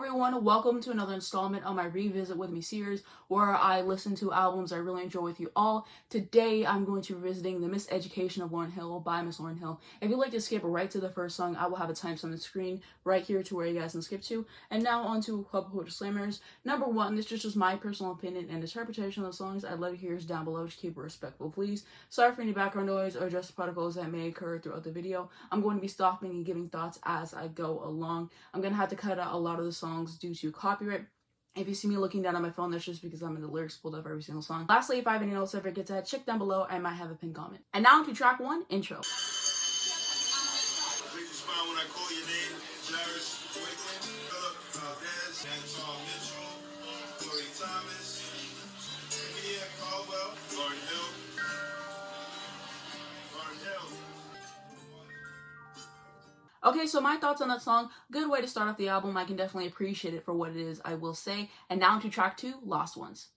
everyone, welcome to another installment of my Revisit With Me series where I listen to albums I really enjoy with you all. Today I'm going to be revisiting the Miseducation of Lauryn Hill by Miss Lauryn Hill. If you'd like to skip right to the first song, I will have a timestamp on the screen right here to where you guys can skip to. And now on to a couple of disclaimers. Number one, this is just my personal opinion and interpretation of the songs. I'd love to hear yours down below. Just keep it respectful, please. Sorry for any background noise or just particles that may occur throughout the video. I'm going to be stopping and giving thoughts as I go along. I'm going to have to cut out a lot of the songs due to copyright. If you see me looking down at my phone, that's just because I'm in the lyrics pulled up every single song. Lastly, if I have any notes I forget to add, check down below. I might have a pinned comment. And now to track one, intro. Okay, so my thoughts on that song, good way to start off the album. I can definitely appreciate it for what it is, I will say. And now to track two, Lost Ones.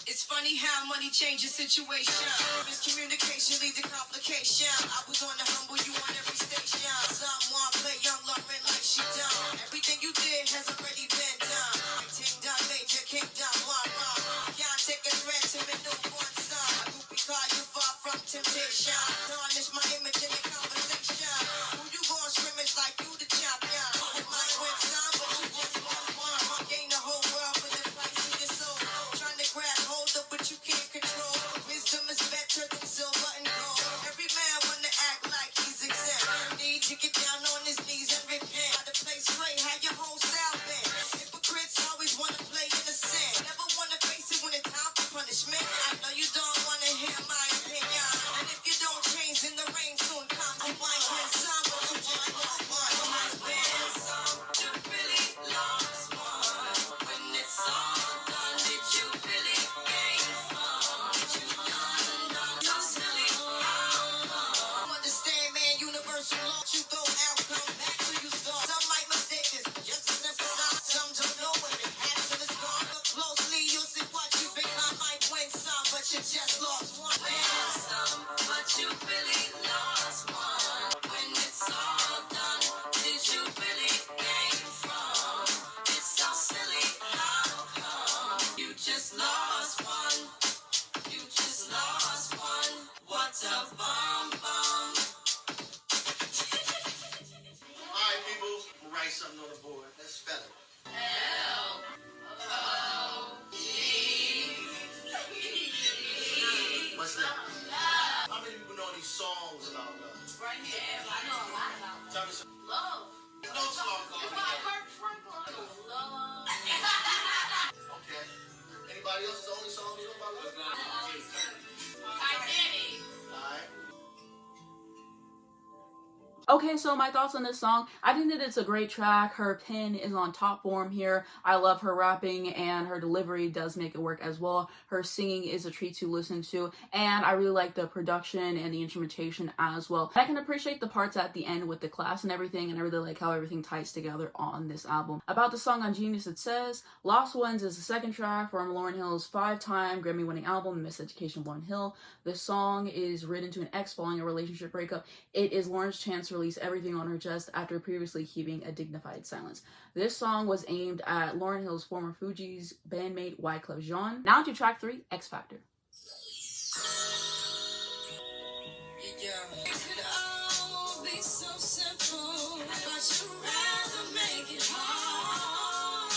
It's funny how money changes situation. Miscommunication lead to complication. I was on the humble, you on every station. Someone play young Lauryn like she done. Everything you did has already been done. Ting done, major kingdom, one. Can't take a threat to me, no one son. Who we call you far from temptation. Tarnish my image in the conversation. Who you gon' scrimmage like you the champion? You might win some, but you just won. Gain the whole world for the price of your soul. Trying to grab hold of what you can't control. Wisdom is better than silver and gold. Every man wanna act like he's exempt. Need to get down on his knees and repent. How to play straight, how your whole style been. Hypocrites always wanna play innocent. Never wanna face it when it's time for punishment. I know you don't wanna hear my opinion. And if you don't change, then the rain soon comes. You might win some, but you just lost one. You might win some, you really lost one. When it's all done, did you really gain some? Did you done so silly? Understand, man, universal law. You throw outcome back to you start. Some might mistake this, just a simple sign. Some don't know when it action is gone. Look closely, you'll see what you become. Might win some, but you just lost one. Win some, but you really lost one. When it's all done, did you really gain from? It's so silly, how come? You just lost one. You just lost one. What's a bum bum? Alright, people, we'll write something on the board. Let's spell it. What's that? How many people know any songs about love? Right here, I know a lot about Tell me some. love. No song It's going why together. Kirk Franklin love. Okay. Anybody else's only song you know about love? Titanic. Alright. Okay, so my thoughts on this song. I think that it's a great track. Her pen is on top form here. I love her rapping and her delivery does make it work as well. Her singing is a treat to listen to and I really like the production and the instrumentation as well. I can appreciate the parts at the end with the class and everything, and I really like how everything ties together on this album. About the song on Genius, it says, Lost Ones is the second track from Lauryn Hill's 5-time Grammy-winning album, Miseducation of Lauryn Hill. This song is written to an ex following a relationship breakup. It is Lauryn's chance to release everything on her chest after previously keeping a dignified silence. This song was aimed at Lauryn Hill's former Fugees bandmate Wyclef Jean. Now to track 3, X Factor. It could all be so simple, but you'd rather make it hard.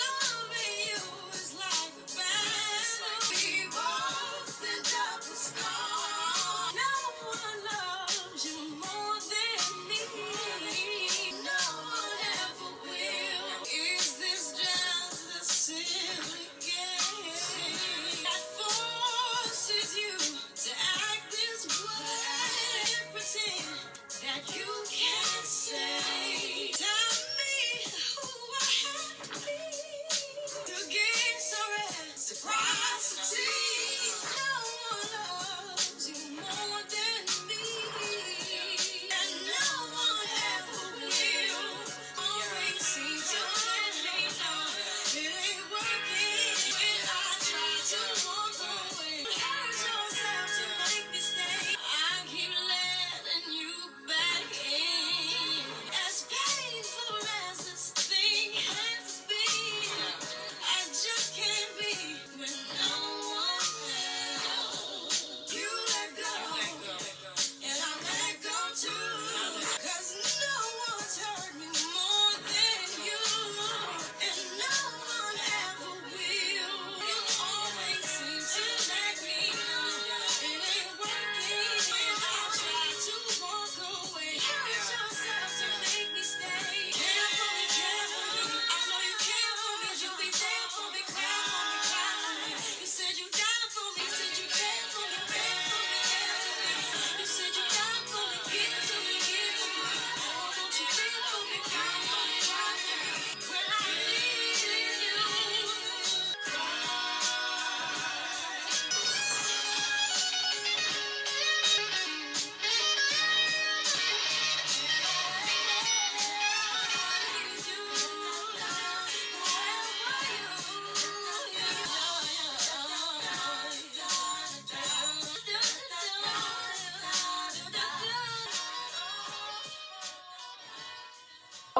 Loving you is like a battle. We both end up with scars. No one loves you more than me. No one ever will. Is this just a silly game that forces you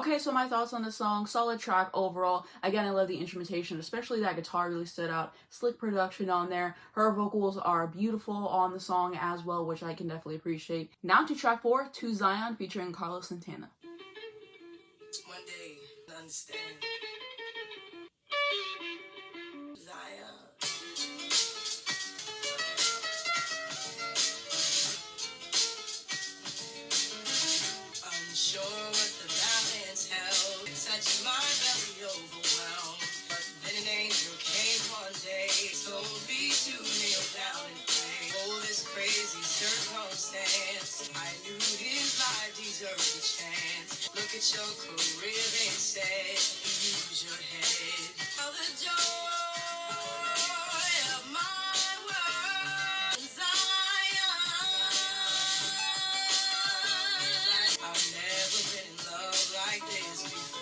Okay, so my thoughts on the song, solid track overall. Again, I love the instrumentation, especially that guitar really stood out. Slick production on there. Her vocals are beautiful on the song as well, which I can definitely appreciate. Now to track 4, To Zion, featuring Carlos Santana. One day, I understand. Zion. Unsure what the balance held. Touching my belly overwhelmed. But then an angel came one day. Told me to kneel down and pray. Oh, this crazy circumstance. I knew his life deserved a chance. Look at your career, they said. Use your head. Tell the joy of my world. Zion. I've never been in love like this before.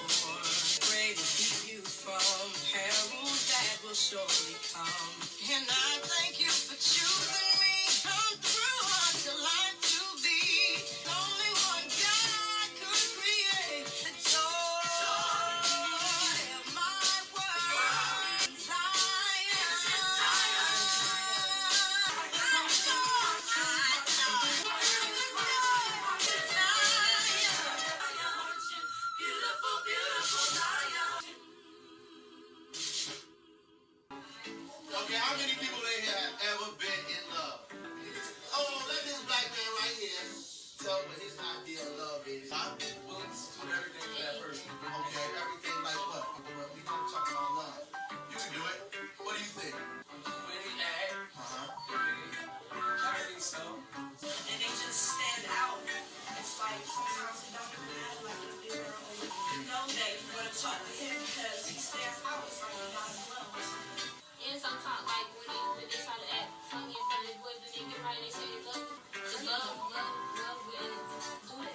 Pray to keep you from perils that will surely come. And I thank you for choosing me. Come through until life to be. Only one God could create the joy of my world. Zion. Beautiful, beautiful Zion. Okay, how many people in here have ever been in love? Oh, let this black man right here tell what his idea of love is. Huh? Well, it's doing everything for that person. Okay, everything like what? Well, we don't talk about love. You can do it. What do you think? When we act, Uh-huh. I think so. And they just stand out. It's like sometimes it don't even matter like if they were only. You know that you want to talk to him because he stands out. It's like you got him well. And sometimes, like, when they try to act funny in front of their boys, when they get right, they say they love you. Just love will do that. It's just phony.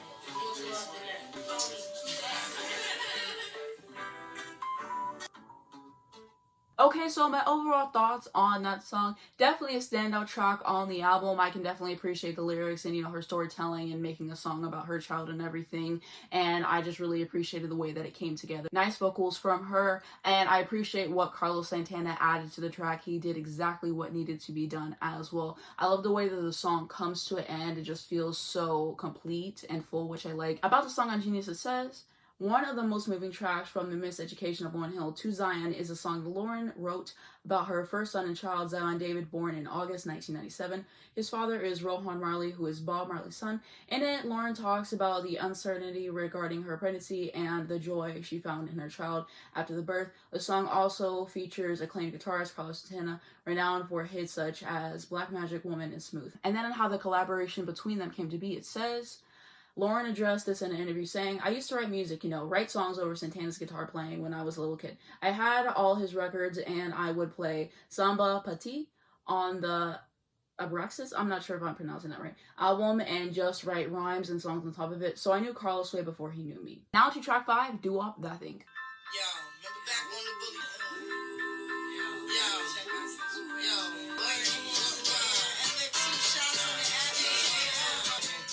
Okay, so my overall thoughts on that song, definitely a standout track on the album. I can definitely appreciate the lyrics and, her storytelling and making a song about her child and everything. And I just really appreciated the way that it came together. Nice vocals from her, and I appreciate what Carlos Santana added to the track. He did exactly what needed to be done as well. I love the way that the song comes to an end. It just feels so complete and full, which I like. About the song on Genius, it says, one of the most moving tracks from the Miseducation of Lauryn Hill, To Zion, is a song Lauryn wrote about her first son and child, Zion David, born in August 1997. His father is Rohan Marley, who is Bob Marley's son. In it, Lauryn talks about the uncertainty regarding her pregnancy and the joy she found in her child after the birth. The song also features acclaimed guitarist Carlos Santana, renowned for hits such as Black Magic Woman and Smooth. And then on how the collaboration between them came to be, it says, Lauryn addressed this in an interview saying, I used to write music, write songs over Santana's guitar playing when I was a little kid. I had all his records and I would play Samba Pati on the Abraxas, I'm not sure if I'm pronouncing that right, album, and just write rhymes and songs on top of it. So I knew Carlos way before he knew me. Now to track 5, Doo Wop, That Thing. Yo, remember back on the bully? Yo, and let 2 shots in the alley.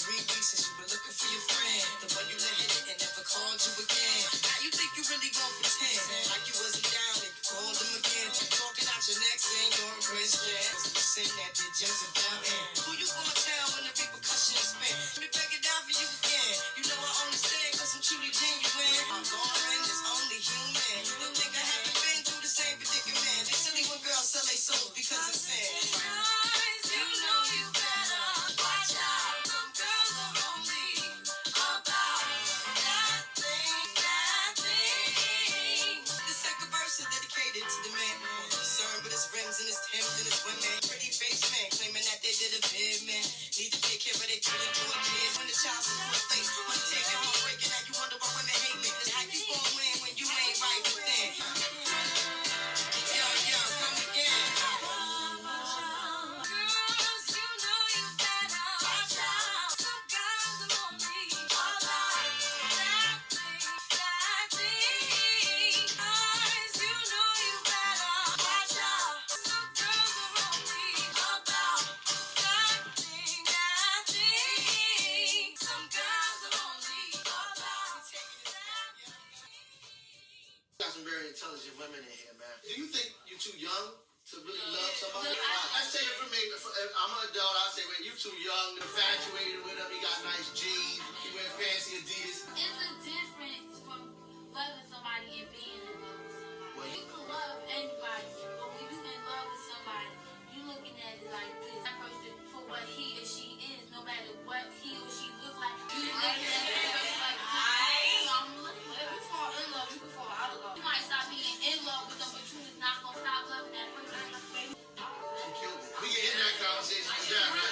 3 weeks since you been looking for your friend, the one you let hit it and never called you again. Now you think you really gon' pretend like you wasn't down and you called him again. Talking out your neck saying you're a Christian. You sing that did Jezebel in. Who you gonna tell when the repercussions spin? Let me break it down for you again. You know I only say it 'cause I'm truly genuine. I'm going, it's only human. You don't think I haven't been through the same predicament? They silly when girls sell their souls because of sin. You know you better watch out. Some girls are only about that thing. The second verse is dedicated to the man concerned with his rims and his Timbs and his women. Pretty face men claiming that they did a bid, man. Need to take care of their children to a kid. When the child support place, wanna take it home breaking. Now you wonder why women hate me. Cause how you gon' win when you ain't right within? Yo, come again. Girls, you know you better watch out. Some guys are only about that thing. Guys, you know you better watch out. Some girls are only about that thing. Some guys are only about some very intelligent women in here, man. Do you think you're too young to really love somebody? I say it for me. I'm an adult. I say, well, you too young, infatuated with him. He got nice jeans. He wear fancy Adidas. It's a difference from loving somebody and being in love with somebody. Well, You can love anybody, but when you in love with somebody, you looking at it like this. That person for what he or she is, no matter what he or she look like. You looking at that person like, if you fall in love, you can fall out of love. You might stop being in love with them, but you is not gonna stop loving that person. you killed it. We can end that conversation with that, right?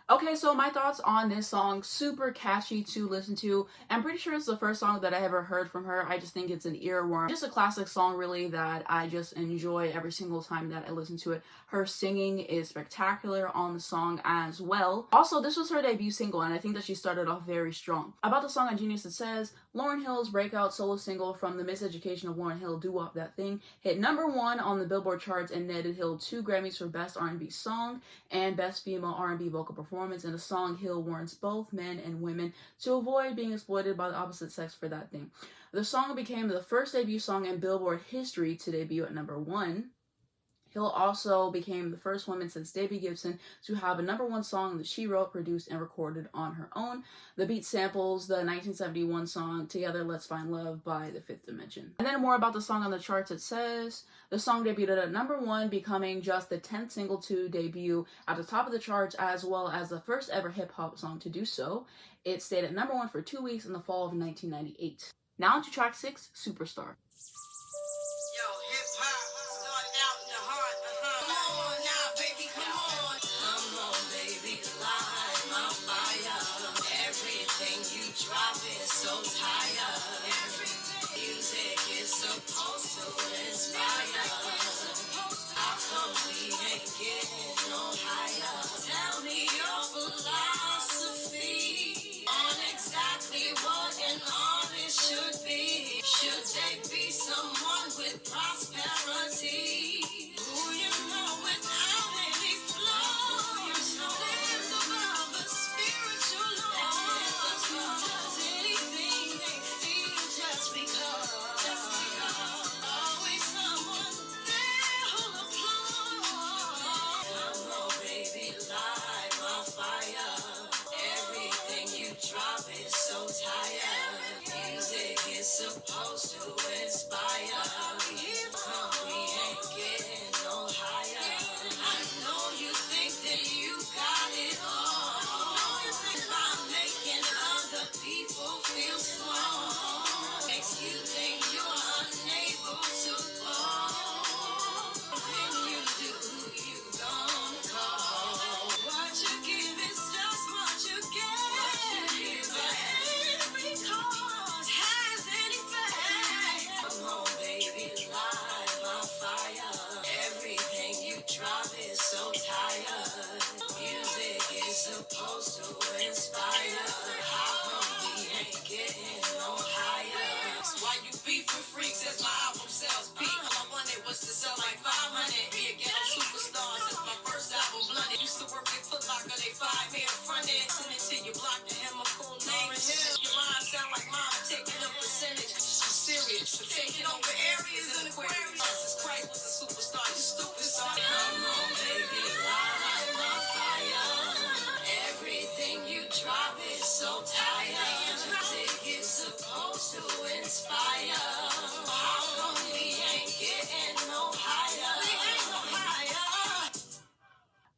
Okay, so my thoughts on this song, super catchy to listen to. I'm pretty sure it's the first song that I ever heard from her. I just think it's an earworm. Just a classic song, really, that I just enjoy every single time that I listen to it. Her singing is spectacular on the song as well. Also, this was her debut single, and I think that she started off very strong. About the song on Genius, it says, Lauryn Hill's breakout solo single from the Miseducation of Lauryn Hill, Doo-Wop That Thing, hit #1 on the Billboard charts and netted Hill 2 Grammys for Best R&B Song and Best Female R&B Vocal Performance. In a song, Hill warns both men and women to avoid being exploited by the opposite sex for that thing. The song became the first debut song in Billboard history to debut at #1. Hill also became the first woman since Debbie Gibson to have a #1 song that she wrote, produced, and recorded on her own. The beat samples the 1971 song Together Let's Find Love by The Fifth Dimension. And then more about the song on the charts, it says, the song debuted at #1, becoming just the 10th single to debut at the top of the charts, as well as the first ever hip-hop song to do so. It stayed at #1 for 2 weeks in the fall of 1998. Now on to track 6, Superstar. Taking over areas in Aquarius. Jesus Christ was a superstar. You stupid star. Come on, baby, light my fire. Everything you drop is so tired. Music is supposed to inspire. How come we ain't getting no higher? We ain't no higher.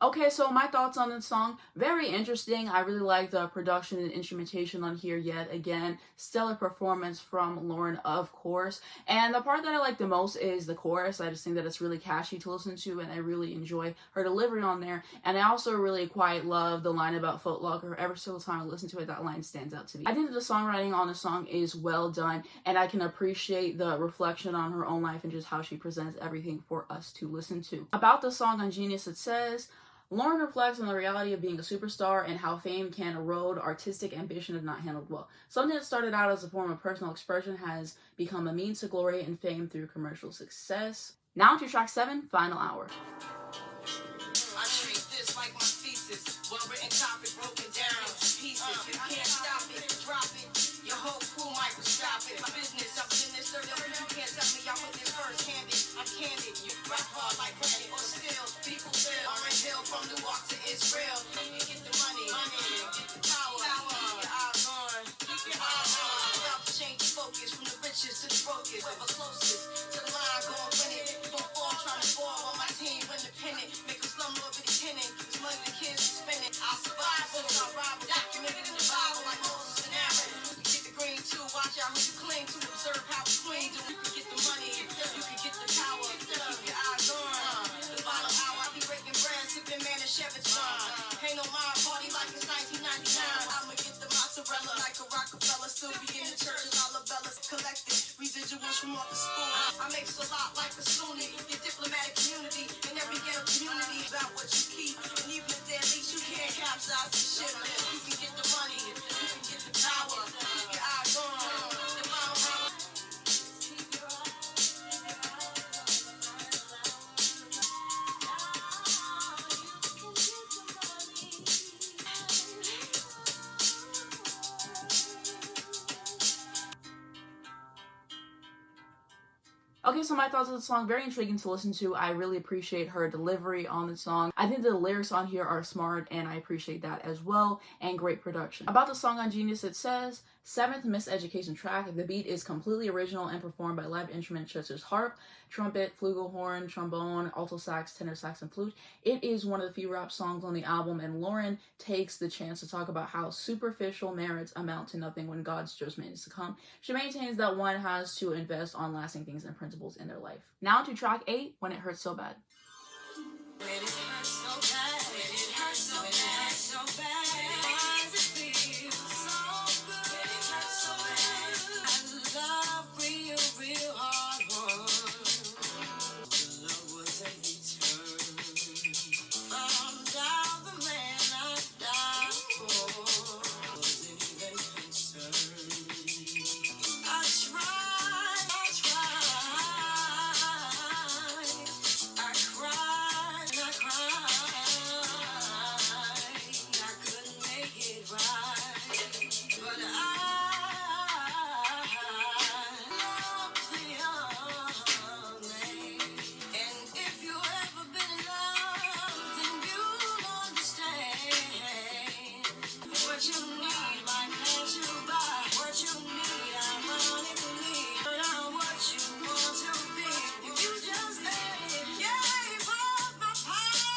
Okay, so my thoughts on this song, very interesting. I really like the production and instrumentation on here yet again. Stellar performance from Lauryn, of course. And the part that I like the most is the chorus. I just think that it's really catchy to listen to, and I really enjoy her delivery on there. And I also really quite love the line about Foot Locker. Every single time I listen to it, that line stands out to me. I think that the songwriting on the song is well done, and I can appreciate the reflection on her own life and just how she presents everything for us to listen to. About the song on Genius, it says, Lauryn reflects on the reality of being a superstar and how fame can erode artistic ambition if not handled well. Something that started out as a form of personal expression has become a means to glory and fame through commercial success. Now to track 7, Final Hour. I treat this like my thesis. Well-written topic broken down to pieces. You can't stop it, drop it. Your whole crew business. I've been in this 30 years, you can't tell me I put this first handed. I'm candid, you rap hard like granite or still. People feel Lauryn Hill from Newark to Israel. You get the money, get the power. Keep your eyes on, keep your eyes on. About to change your focus from the richest to the brokest. Whoever closest to the line, gon' win it. Don't fall, trying to fall on my team, independent. Make a slumlord with a tenant. This money the kids are spending. I'll survive, so I'll rival. Documented in the Bible like Moses and Aaron. You get the green too, watch out who you cling to. Observe how the queen do. You can get the money, you can get the power. Keep your eyes on. The final hour, I be breaking bread, sipping man and Chevette wine. Ain't no mind party like it's 1999. I'ma get the mozzarella like a Rockefeller. Still be in the churches, all the bellas collected. Residuals from off the spoon. I make a lot like a Sunni. Your diplomatic community in every ghetto community about what you keep. And even if they're least, you can't capsize the ship. You can get the money, you can get the power. Keep your eyes on. The final hour. Okay, so my thoughts on the song, very intriguing to listen to. I really appreciate her delivery on the song. I think the lyrics on here are smart, and I appreciate that as well, and great production. About the song on Genius, it says, 7th Miseducation track. The beat is completely original and performed by live instruments such as harp, trumpet, flugelhorn, trombone, alto sax, tenor sax, and flute. It is one of the few rap songs on the album, and Lauryn takes the chance to talk about how superficial merits amount to nothing when God's judgment is to come. She maintains that one has to invest on lasting things and principles in their life. Now to track 8, When It Hurts So Bad. When it hurts so bad, when it hurts so bad, so bad. Why does it feel so good? When it hurts so bad. I love real hard ones. Love was a return. Found out the man I died for wasn't even concerned. I tried. I cried. I couldn't make it right. But I love the young man. And if you ever been in love, then you'll understand. What you need might pass you by. What you need, ironically, but I'm what you want to be. If you just let it, gave up my power.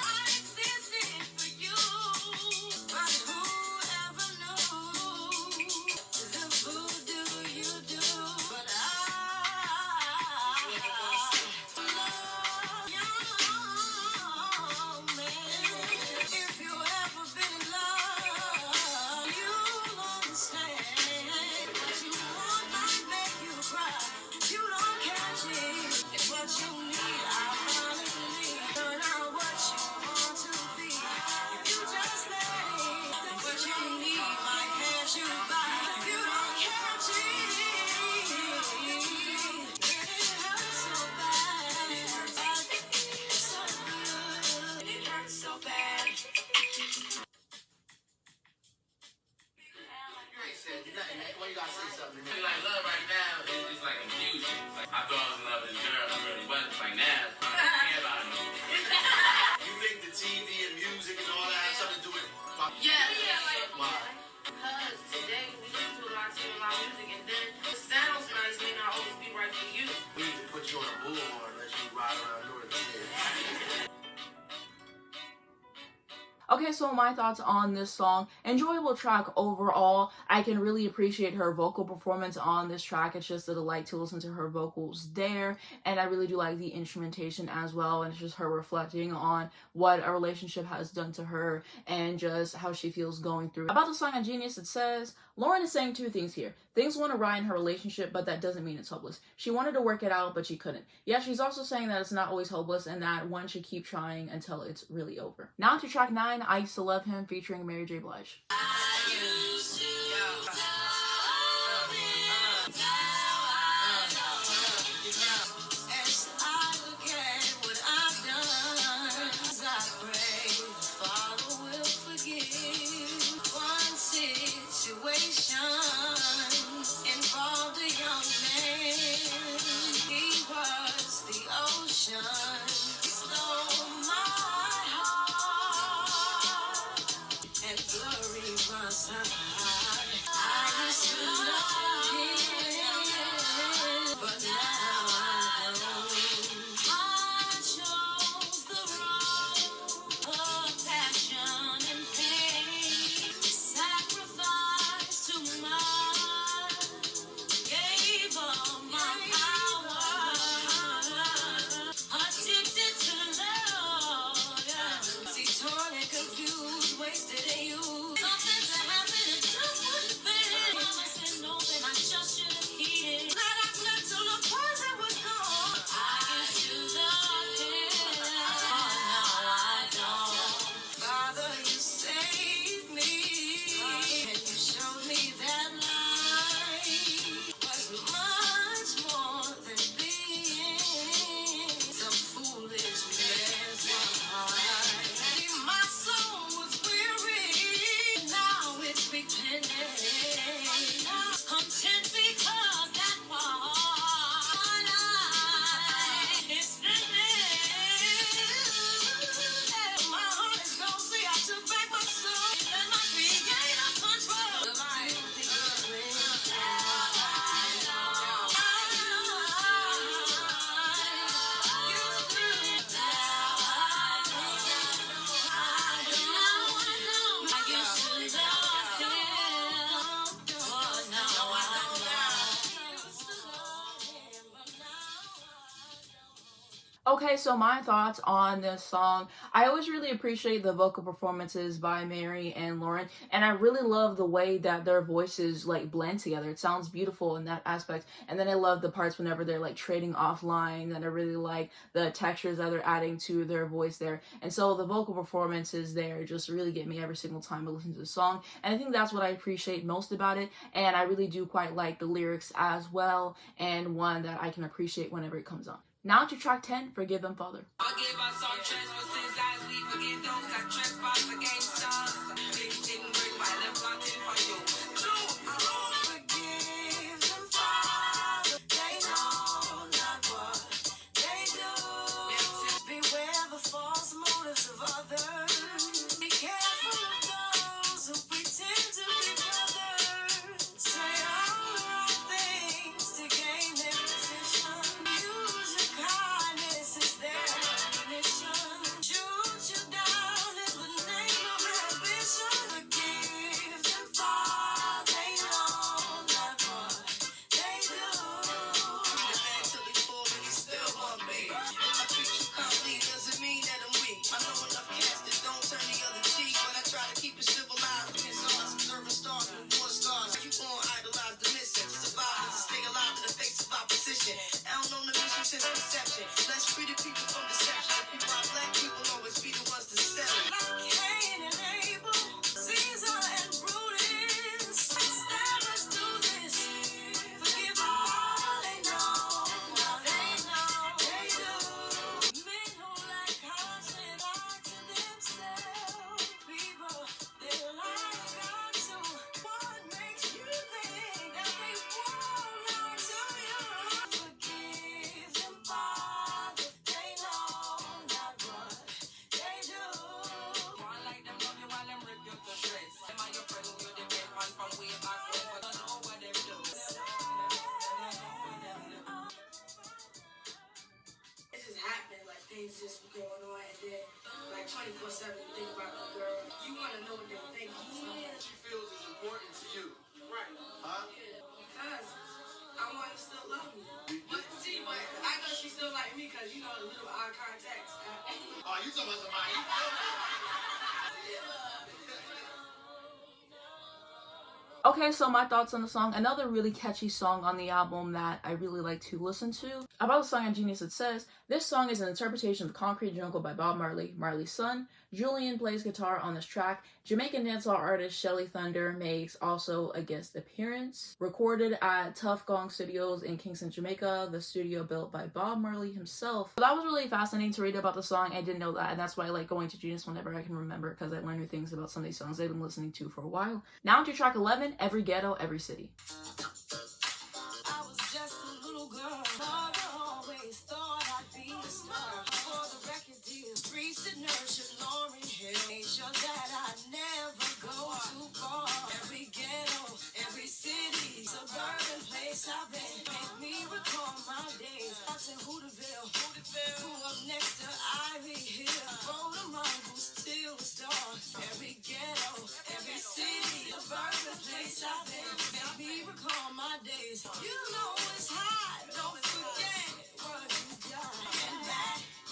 I existed for you, but whoever knew the voodoo you do? But I love young man. If you ever been in love, you'll understand. What you want might make you cry. You don't catch it. It's what you need. I finally turn out what you want to be. If you just let it, what you need might pass you by. If you don't catch it, it hurts so bad. It's so good. It hurts so bad. You ain't said nothing. Why you gotta say something? Like love right now is just like confusion. Like, I thought I was in love with this girl, I really wasn't. Like now, I don't care about it. You think the TV and music and all that has something to do with Yeah, like, why? because today we listen to a lot of music, and then the sounds nice may not always be right for you. We need to put you on a bullhorn and let you ride around North Kid. Okay, so my thoughts on this song. Enjoyable track overall. I can really appreciate her vocal performance on this track. It's just a delight to listen to her vocals there. And I really do like the instrumentation as well. And it's just her reflecting on what a relationship has done to her and just how she feels going through it. About the song on Genius, it says, Lauryn is saying two things here. Things went awry in her relationship, but that doesn't mean it's hopeless. She wanted to work it out, but she couldn't. Yeah, she's also saying that it's not always hopeless and that one should keep trying until it's really over. Now to track 9, I Used to Love Him, featuring Mary J. Blige. Situation and blurry my side. I used to love him, but now I don't. I chose the road of passion and pain, sacrifice too much, gave up my power, addicted to love, yeah. See, torn and confused, wasted and used. Something to happen, it just wouldn't fit. Mama said no, then I just should have heeded. Glad I slept till the poison was gone. I used to love him, but now I don't. Father, you saved me, and you showed me that life was much more than being some foolish man's wife. My soul was weary, now it's repenting. Content because that one I is finished. My heart is gone, see, I took back my soul. Let my creator control the life. Okay, so my thoughts on this song. I always really appreciate the vocal performances by Mary and Lauren, and I really love the way that their voices like blend together. It sounds beautiful in that aspect. And then I love the parts whenever they're like trading off line, and I really like the textures that they're adding to their voice there. And so the vocal performances there just really get me every single time I listen to the song. And I think that's what I appreciate most about it. And I really do quite like the lyrics as well, and one that I can appreciate whenever it comes on. Now to track 10, Forgive Them, Father. Forgive us our trespasses as we forgive those that trespass against us. Big sin, great violent plotting for you. True, forgive them, Father. They know not what they do. Beware the false motives of others. Be careful of those who pretend to be brothers. Say all the wrong things to gain their position. Use your kindness as their ammunition. Shoot you down in the name of ambition. Forgive them, for they know not what they do. The man till he fall and he still want me. I treat you calmly doesn't mean that I'm weak. I know enough cats that don't turn the other cheek, but I try to keep it civilized. It's ours, observing stars with more stars. You gon' idolize the mission to survive and to stay alive in the face of opposition. I don't know the mission since conception. Let's free the people from deception. The people are black people always be the ones to sell it. Like Cain and Abel, Caesar and Brutus. Instead, let's do this. Forgive all they know. They know they do. Men who lack conscience are to themselves. People they like God too. What makes you think that they won't lie to you? Forgive them, Father. They know not what they do. One like them love you while them rip you to shreds. Am I your friend? You the dead man from way back when, but I know what them do. It's just happening, like things just be going on, and then like 24/7 you think about the girl. You want to know what they think. She feels is important to you. Right. Huh? Because I want her to still love me. But see, but I know she still like me because you know the little eye contacts. Oh, you talking about somebody? Okay, so my thoughts on the song. Another really catchy song on the album that I really like to listen to. About the song on Genius, it says, this song is an interpretation of Concrete Jungle by Bob Marley, Marley's son. Julian plays guitar on this track. Jamaican dancehall artist Shelly Thunder makes also a guest appearance. Recorded at Tough Gong Studios in Kingston, Jamaica, the studio built by Bob Marley himself. So that was really fascinating to read about the song. I didn't know that, and that's why I like going to Genius whenever I can remember, because I learn new things about some of these songs I've been listening to for a while. Now to track 11, Every Ghetto, Every City. I was just a little girl. Mother always thought I'd be a star. For the record deal, streets that nurtured Lauryn Hill. Made sure that I never go place I've been. Make me recall my days. I was in Hooterville. Grew up next to Ivy Hill. Rode around who still was dark. Every ghetto, every city, suburban place I've been. Make me recall my days. You know it's hot. Don't forget what you got.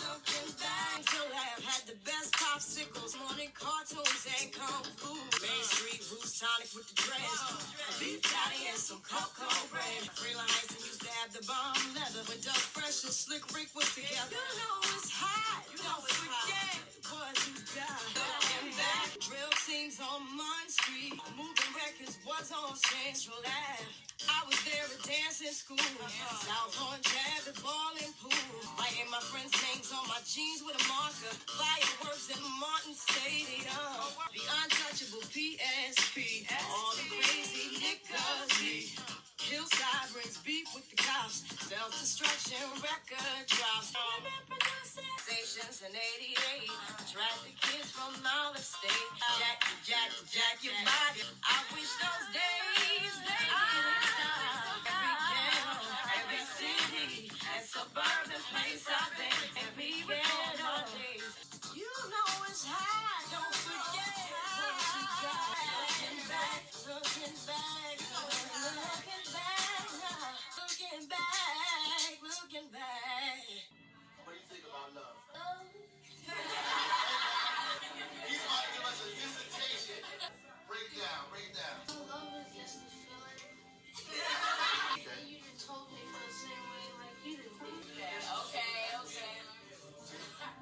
Looking back, till I had the best popsicles, morning cartoons and kung fu. Main Street, Roots Tonic with the dress. A beef patty and some cocoa bread. Freeland Heights and used to have the bomb leather. When Doug Fresh and Slick Rick was together. You know it's hot. Don't forget what you got. Looking back, drill teams on Munn Street. Moving records was on Central Ave. I was there at dancing school. South Horn Jazz, the ballin' pool. Writing my friends' names on my jeans with a marker. Fireworks in Martin Stadium. The untouchable PSP. All the crazy niggas. Hillside brings beef with the cops. Self-destruction record drops. Stations in 88. Track the kids from Mount State. Jack, your body. I wish those days they didn't stop. Every ghetto, every city, and suburban place I've been. Every ghetto days. You know it's hot. Don't forget what you got. Looking back, looking back, looking back, looking back, looking back. What do you think about love? He's about to give us a dissertation. Break it down, break it down. Love is just a feeling. Okay. You just told me for the same way like you did. Okay.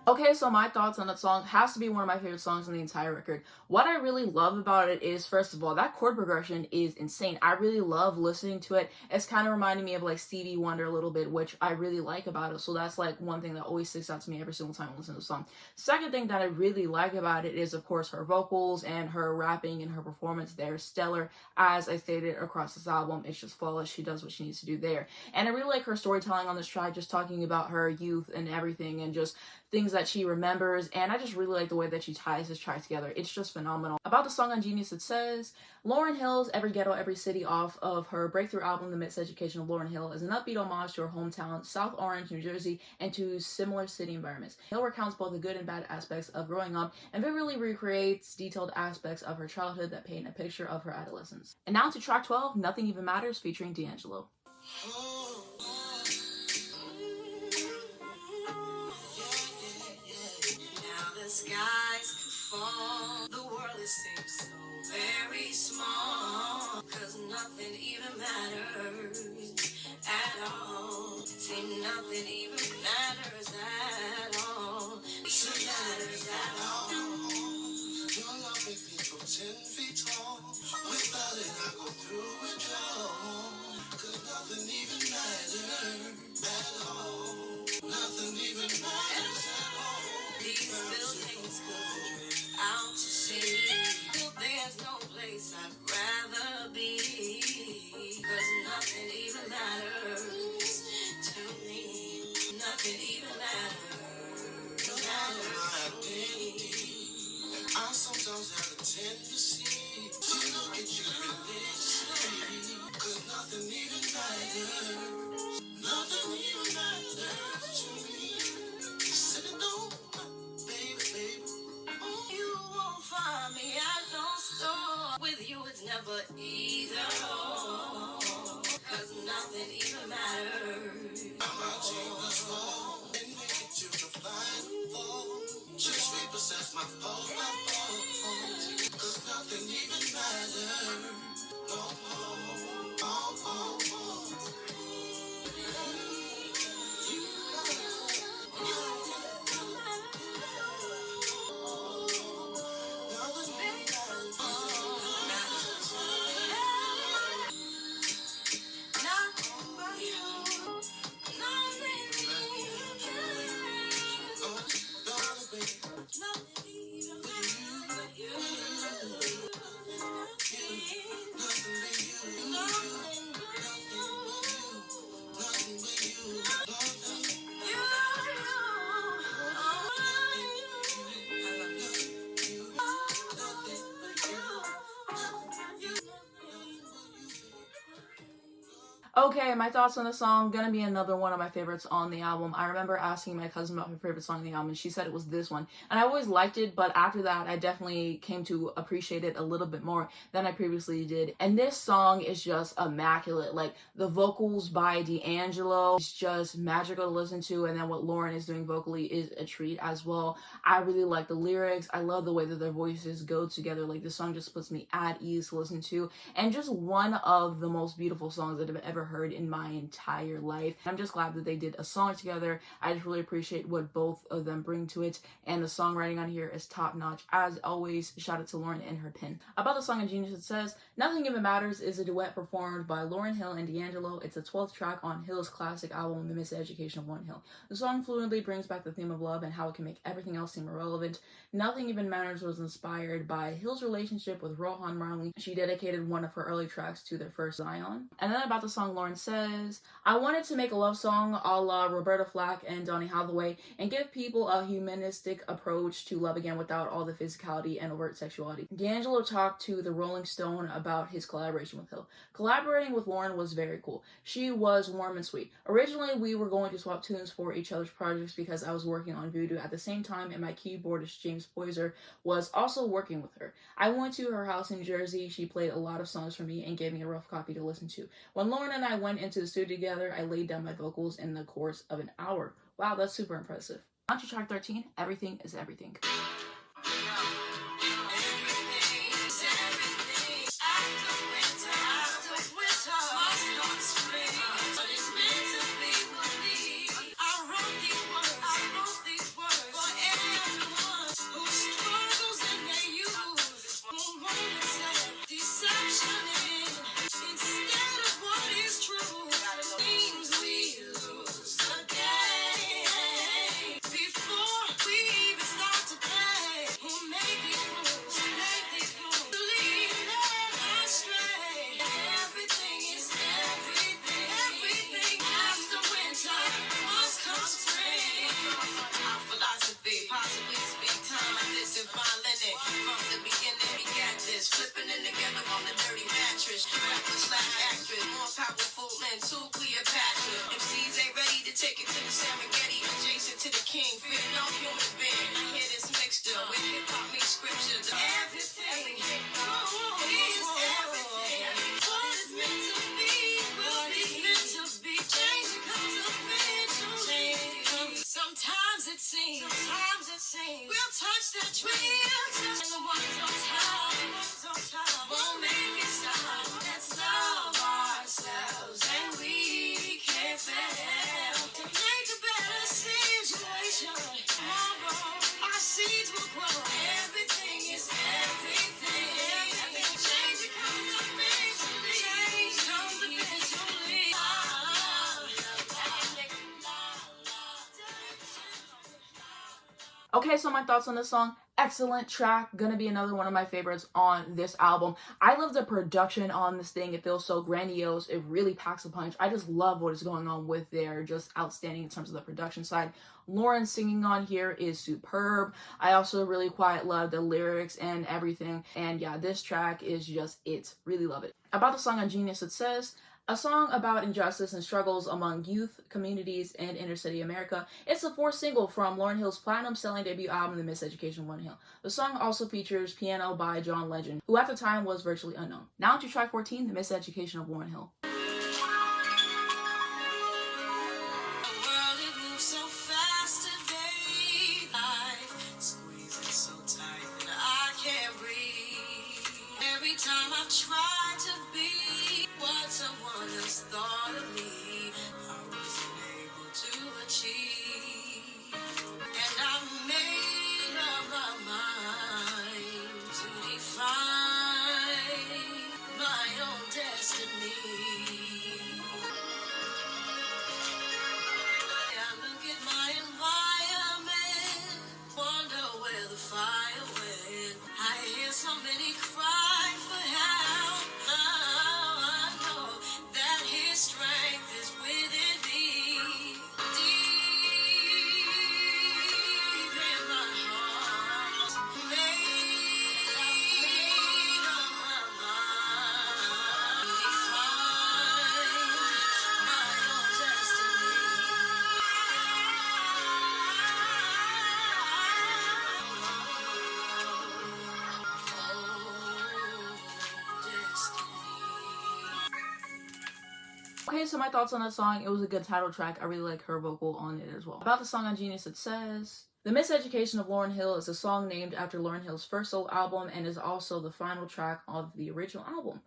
Okay, so my thoughts on that song has to be one of my favorite songs on the entire record. What I really love about it is, first of all, that chord progression is insane. I really love listening to it. It's kind of reminding me of like Stevie Wonder a little bit, which I really like about it. So that's like one thing that always sticks out to me every single time I listen to the song. Second thing that I really like about it is, of course, her vocals and her rapping and her performance. They're stellar. As I stated across this album, it's just flawless. She does what she needs to do there. And I really like her storytelling on this track, just talking about her youth and everything and just things that she remembers, and I just really like the way that she ties this track together. It's just phenomenal. About the song on Genius, it says, Lauryn Hill's Every Ghetto, Every City off of her breakthrough album, The Miseducation of Lauryn Hill, is an upbeat homage to her hometown, South Orange, New Jersey, and to similar city environments. Hill recounts both the good and bad aspects of growing up, and vividly recreates detailed aspects of her childhood that paint a picture of her adolescence. And now to track 12, Nothing Even Matters, featuring D'Angelo. The skies could fall. The world it seems so very small. 'Cause nothing even matters at all. See, nothing even matters at all. It matters at all. Your love makes me go 10 feet tall. Without it, I go through withdrawal. 'Cause nothing even matters at all. Nothing even matters at all. These buildings could out to sea. There's no place I'd rather be. 'Cause nothing even matters to me. Nothing even matters. No matter My identity. And I sometimes have a tendency to look at you religiously. 'Cause nothing even matters. Nothing even matters to me. You said it don't, baby. you won't find me at no store. With you it's never either or. 'Cause nothing even matters. I'm out to the floor and make it to the final floor. Just repossess my fault. 'Cause nothing even matters. No more. Oh. Okay, my thoughts on the song, gonna be another one of my favorites on the album. I remember asking my cousin about her favorite song on the album, and she said it was this one. And I always liked it, but after that, I definitely came to appreciate it a little bit more than I previously did. And this song is just immaculate. Like, the vocals by D'Angelo is just magical to listen to, and then what Lauryn is doing vocally is a treat as well. I really like the lyrics. I love the way that their voices go together. Like, this song just puts me at ease to listen to, and just one of the most beautiful songs that I've ever heard in my entire life. I'm just glad that they did a song together. I just really appreciate what both of them bring to it, and the songwriting on here is top notch. As always, shout out to Lauryn and her pen. About the song on Genius, it says, "Nothing Even Matters" is a duet performed by Lauryn Hill and D'Angelo. It's the 12th track on Hill's classic album, The Miseducation of Lauryn Hill. The song fluently brings back the theme of love and how it can make everything else seem irrelevant. Nothing Even Matters was inspired by Hill's relationship with Rohan Marley. She dedicated one of her early tracks to their first Zion. And then about the song, Lauryn says, "I wanted to make a love song a la Roberta Flack and Donny Hathaway and give people a humanistic approach to love again without all the physicality and overt sexuality." D'Angelo talked to the Rolling Stone about his collaboration with Hill. "Collaborating with Lauryn was very cool. She was warm and sweet. Originally, we were going to swap tunes for each other's projects because I was working on Voodoo at the same time, and my keyboardist James Poyser was also working with her. I went to her house in Jersey. She played a lot of songs for me and gave me a rough copy to listen to. When Lauryn and I went into the studio together, I laid down my vocals in the course of an hour." Wow, that's super impressive. On to track 13, "Everything is Everything." Flipping in together on the dirty mattress. Rapper slash actress, more powerful than two Cleopatra. MCs ain't ready to take it to the Serengeti. Adjacent to the king, fear no human being. I hear this mixture with hip hop meets scripture. Everything is everything. What is meant to be will be meant to be. Change comes eventually. Sometimes it seems we'll touch that dream. And the ones on top won't make it stop. Let's love ourselves and we can't fail to make a better situation. Tomorrow our seeds will grow. Everything is everything. Change comes eventually. Okay, so my thoughts on this song. Excellent track, gonna be another one of my favorites on this album. I love the production on this thing. It feels so grandiose. It really packs a punch. I just love what is going on with there. Just outstanding in terms of the production side. Lauryn singing on here is superb. I also really quite love the lyrics and everything. And yeah, this track is just it. Really love it. About the song on Genius, it says, "A song about injustice and struggles among youth, communities, and inner-city America." It's the fourth single from Lauryn Hill's platinum-selling debut album, The Miseducation of Lauryn Hill. The song also features piano by John Legend, who at the time was virtually unknown. Now to track 14, The Miseducation of Lauryn Hill. Time I've tried to be what someone else thought of me, I wasn't able to achieve. And I made up my mind to define my own destiny. I look at my environment, wonder where the fire went. I hear so many cry for help. I know that his strength is within me. Deep in my heart, made up my mind. Okay, so my thoughts on that song. It was a good title track. I really like her vocal on it as well. About the song on Genius, it says, "The Miseducation of Lauryn Hill is a song named after Lauryn Hill's first solo album and is also the final track of the original album.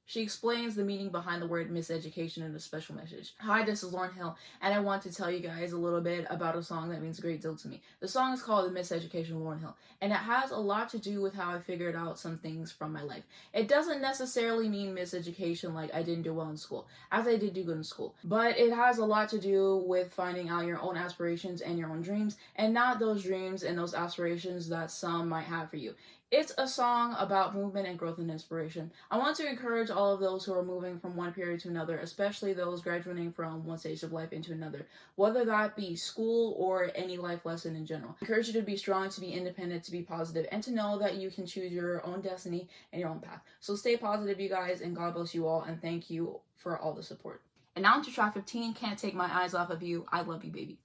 She explains the meaning behind the word miseducation in a special message. Hi, this is Lauryn Hill, and I want to tell you guys a little bit about a song that means a great deal to me. The song is called The Miseducation of Lauryn Hill, and it has a lot to do with how I figured out some things from my life. It doesn't necessarily mean miseducation like I didn't do well in school, as I did do good in school, but it has a lot to do with finding out your own aspirations and your own dreams, and not those dreams and those aspirations that some might have for you. It's a song about movement and growth and inspiration. I want to encourage all of those who are moving from one period to another, especially those graduating from one stage of life into another, whether that be school or any life lesson in general. I encourage you to be strong, to be independent, to be positive, and to know that you can choose your own destiny and your own path. So stay positive, you guys, and God bless you all, and thank you for all the support. And now into track 15, Can't Take My Eyes Off of You. I love you, baby.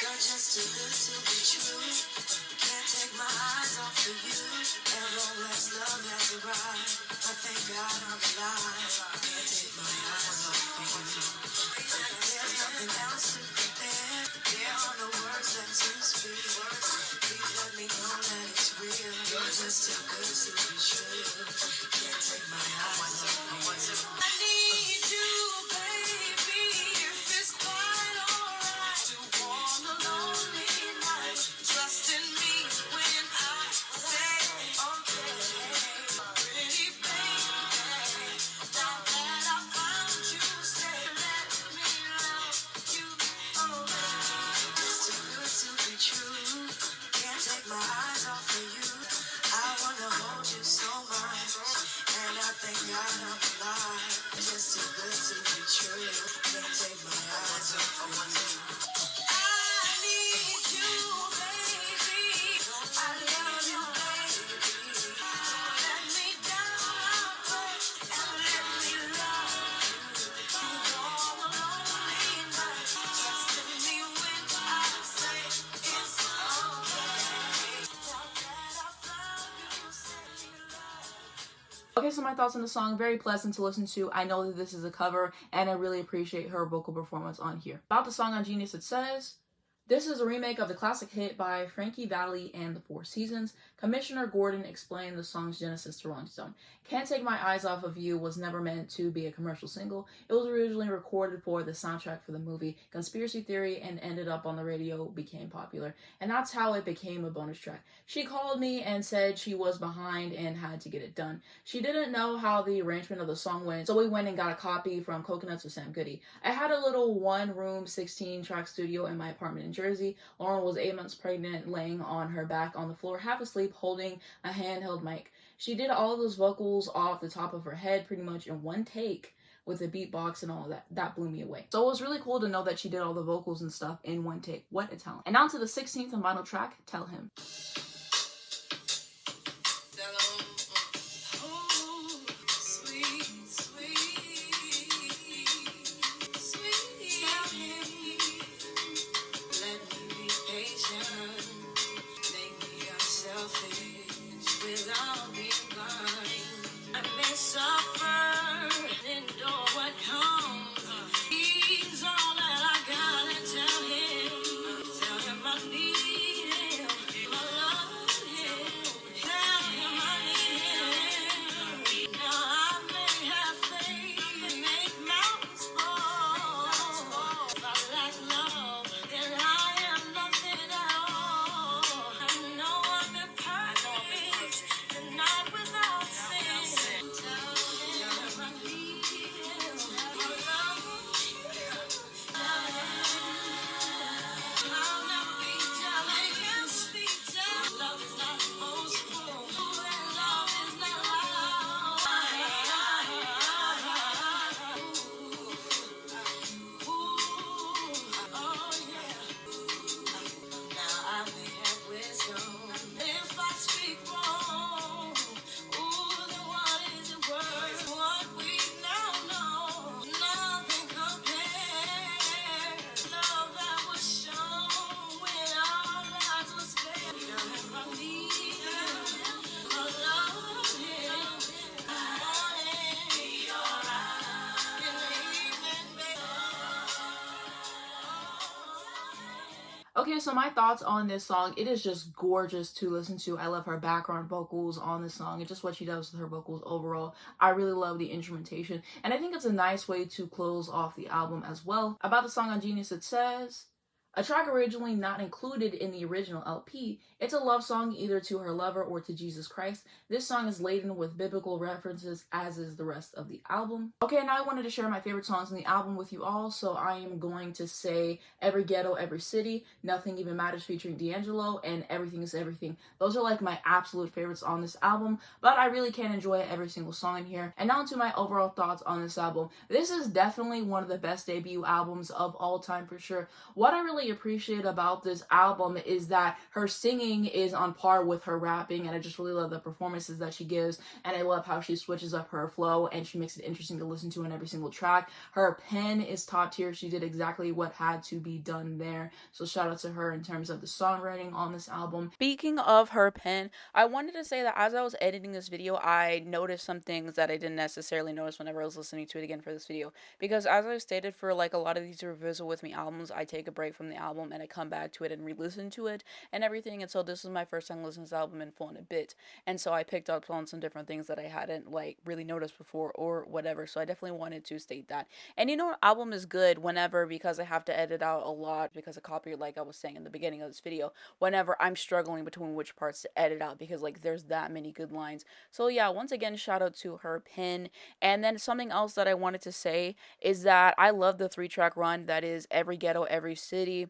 You're just too good to be true. Can't take my eyes off of you. Everlasting love has arrived. I thank God I'm alive. Can't take my eyes off of you. There's nothing else to compare. There are no words left to speak. Please let me know that it's real. You're just too good to be true. Can't take my eyes off of you. I need you, baby. If it's quite alright to warm a lonely night. Trust in me when I say okay. Pretty baby, now that I found you, say let me love you. Oh, baby, it's too good to be true. Can't take my eyes off of you. I wanna hold you so much, and I thank God I'm alive. Just too good to be true. Can't take my eyes off of you. I need you, baby. I love you, baby. Don't let me down, and let me love you. All lonely night. Trust in me when I say it's okay. Now that I found you, say you love. Okay, so my thoughts on the song, very pleasant to listen to. I know that this is a cover, and I really appreciate her vocal performance on here. About the song on Genius, it says, "This is a remake of the classic hit by Frankie Valli and the Four Seasons. Commissioner Gordon explained the song's genesis to Rolling Stone. Can't Take My Eyes Off of You was never meant to be a commercial single. It was originally recorded for the soundtrack for the movie Conspiracy Theory and ended up on the radio, became popular, and that's how it became a bonus track. She called me and said she was behind and had to get it done. She didn't know how the arrangement of the song went, so we went and got a copy from Coconuts with Sam Goody. I had a little one-room, 16-track studio in my apartment in Jersey. Lauren was 8 months pregnant, laying on her back on the floor, half asleep, holding a handheld mic. She did all of those vocals off the top of her head pretty much in one take with the beatbox and all of that. That blew me away. So it was really cool to know that she did all the vocals and stuff in one take. What a talent. And now to the 16th and final track, Tell Him. Tell him I need him. My love Okay, so my thoughts on this song, it is just gorgeous to listen to. I love her background vocals on this song and just what she does with her vocals overall. I really love the instrumentation, and I think it's a nice way to close off the album as well. About the song on Genius, it says, a track originally not included in the original LP, it's a love song either to her lover or to Jesus Christ. This song is laden with biblical references, as is the rest of the album. Okay, now I wanted to share my favorite songs in the album with you all, so I am going to say Every Ghetto, Every City, Nothing Even Matters featuring D'Angelo, and Everything Is Everything. Those are like my absolute favorites on this album, but I really can enjoy every single song in here. And now to my overall thoughts on this album. This is definitely one of the best debut albums of all time for sure. What I really appreciate about this album is that her singing is on par with her rapping, and I just really love the performances that she gives, and I love how she switches up her flow and she makes it interesting to listen to in every single track. Her pen is top tier. She did exactly what had to be done there, so shout out to her in terms of the songwriting on this album. Speaking of her pen, I wanted to say that as I was editing this video, I noticed some things that I didn't necessarily notice whenever I was listening to it again for this video, because as I stated, for like a lot of these Revisit With Me albums, I take a break from the album and I come back to it and re-listen to it and everything, and so this is my first time listening to this album in full in a bit, and so I picked up on some different things that I hadn't like really noticed before or whatever, so I definitely wanted to state that. And you know, an album is good whenever, because I have to edit out a lot because of copyright, like I was saying in the beginning of this video, whenever I'm struggling between which parts to edit out, because like there's that many good lines. So yeah, once again, shout out to her pen. And then something else that I wanted to say is that I love the 3-track run that is Every Ghetto, Every City,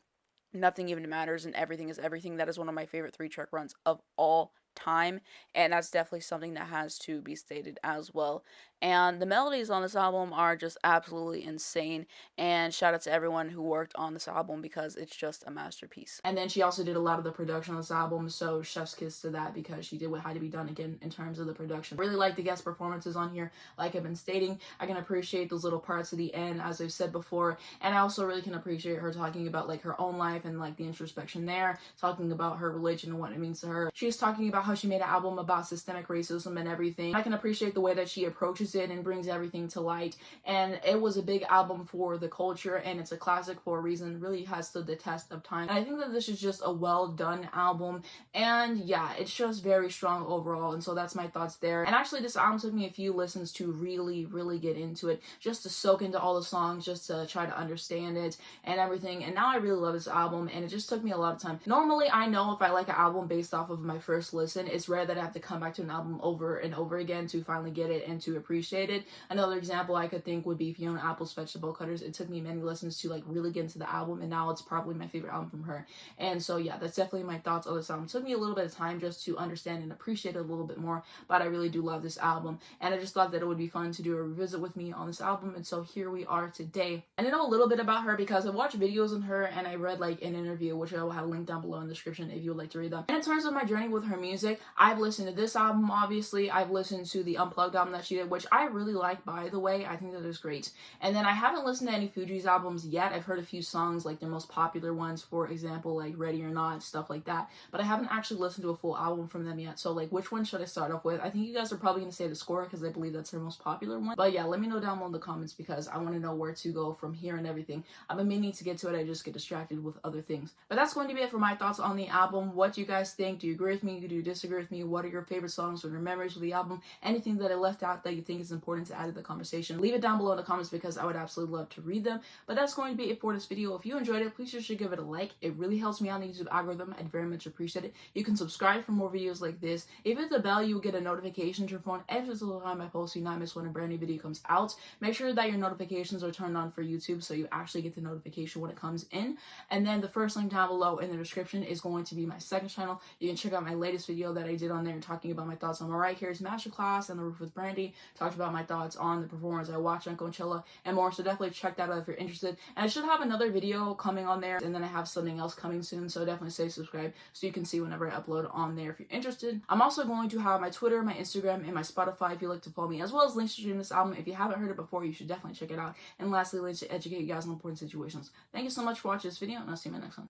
Nothing Even Matters, and Everything Is Everything. That is one of my favorite 3-track runs of all time, and that's definitely something that has to be stated as well. And the melodies on this album are just absolutely insane, and shout out to everyone who worked on this album because it's just a masterpiece. And then she also did a lot of the production on this album, so chef's kiss to that, because she did what had to be done again in terms of the production. Really like the guest performances on here. Like I've been stating, I can appreciate those little parts at the end, as I've said before, and I also really can appreciate her talking about like her own life and like the introspection there, talking about her religion and what it means to her. She was talking about how she made an album about systemic racism and everything. I can appreciate the way that she approaches it and brings everything to light, and it was a big album for the culture, and it's a classic for a reason. Really has stood the test of time, and I think that this is just a well done album, and yeah, it's just very strong overall, and so that's my thoughts there. And actually, this album took me a few listens to really get into it, just to soak into all the songs, just to try to understand it and everything, and now I really love this album, and it just took me a lot of time. Normally, I know if I like an album based off of my first listen, it's rare that I have to come back to an album over and over again to finally get it and to appreciate it. Another example I could think would be Fiona Apple's Vegetable Cutters. It took me many listens to like really get into the album, and now it's probably my favorite album from her. And so yeah, that's definitely my thoughts on this album. It took me a little bit of time just to understand and appreciate it a little bit more, but I really do love this album, and I just thought that it would be fun to do a revisit with me on this album, and so here we are today. And I know a little bit about her because I watched videos on her and I read like an interview, which I will have a link down below in the description if you would like to read them. And in terms of my journey with her music, I've listened to this album, obviously. I've listened to the Unplugged album that she did, which I really like, by the way. I think that is great. And then I haven't listened to any Fugees albums yet. I've heard a few songs, like their most popular ones, for example, like Ready or Not, stuff like that. But I haven't actually listened to a full album from them yet. So like, which one should I start off with? I think you guys are probably going to say The Score, because I believe that's her most popular one. But yeah, let me know down below in the comments, because I want to know where to go from here and everything. I've been meaning to get to it. I just get distracted with other things. But that's going to be it for my thoughts on the album. What do you guys think? Do you agree with me? Do you disagree with me? What are your favorite songs or your memories of the album? Anything that I left out that you think is important to add to the conversation, leave it down below in the comments, because I would absolutely love to read them. But that's going to be it for this video. If you enjoyed it, please just give it a like. It really helps me out in the YouTube algorithm. I'd very much appreciate it. You can subscribe for more videos like this. If you hit the bell, you will get a notification to your phone every single time I post, so you not miss when a brand new video comes out. Make sure that your notifications are turned on for YouTube, so you actually get the notification when it comes in. And then the first link down below in the description is going to be my second channel. You can check out my latest video that I did on there talking about my thoughts on Mariah Carey's Masterclass and The Roof with Brandy. Talked about my thoughts on the performance I watched on Coachella and more, so definitely check that out if you're interested. And I should have another video coming on there, and then I have something else coming soon, so definitely stay subscribed so you can see whenever I upload on there if you're interested. I'm also going to have my Twitter, my Instagram, and my Spotify if you'd like to follow me, as well as links to stream this album. If you haven't heard it before, you should definitely check it out. And lastly, links to educate you guys on important situations. Thank you so much for watching this video, and I'll see you in my next one.